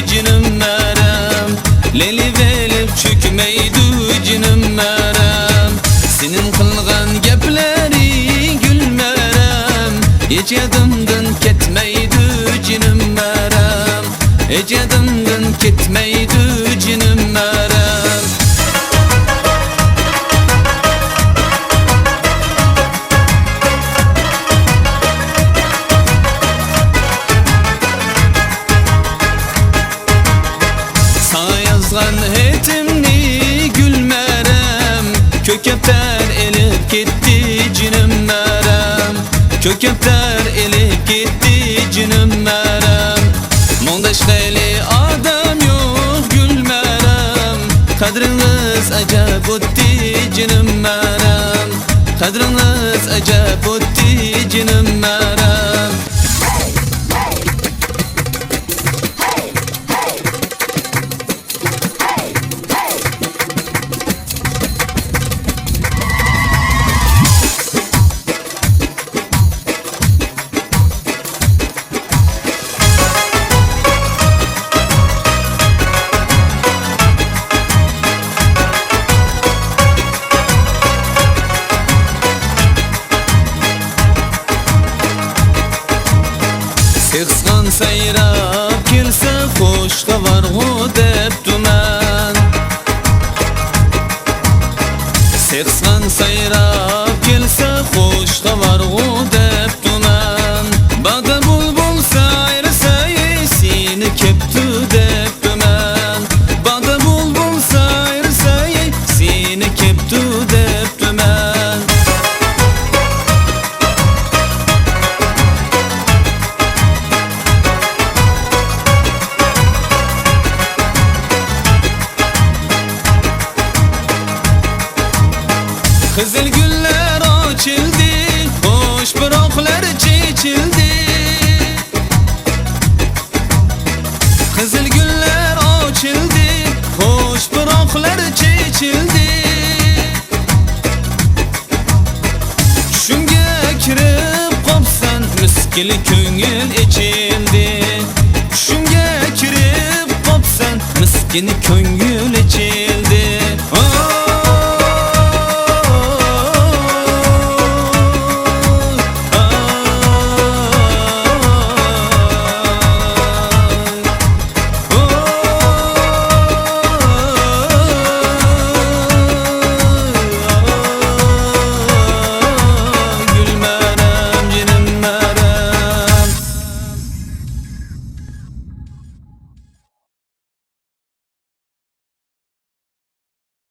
cinim merem, leli velip çökmeydi cinim merem. Senin kılgan gepleri gülmerem, hiç yadımdan ketmeydi cinim merem, hiç yadımdan ketmeydi cinim merem. Sana yazgan hetimni gülmerem, kökepter elip gitti cinim merem, kökepter elip gitti cinim merem. Mondaş gayli adam yok gülmerem, kadriniz acab o'tdi cinim merem, kadriniz acab o'tdi cinim merem. Kıskan sayrap kelsa xo'shqa varg'u debduman. Kıskan sayrap kelsa xo'shqa varg'u debduman. Bada bulbul sayrasay seni keptu debduman. Bada bulbul sayrasay seni keptu debduman. Kızıl güller açıldı, hoş bıraklar çiçildi. Kızıl güller açıldı, hoş bıraklar çiçildi. Şunga kirib qopsan, miskili ko'ngil ichildi. Shunga kirib qopsan, miskini ko'ngil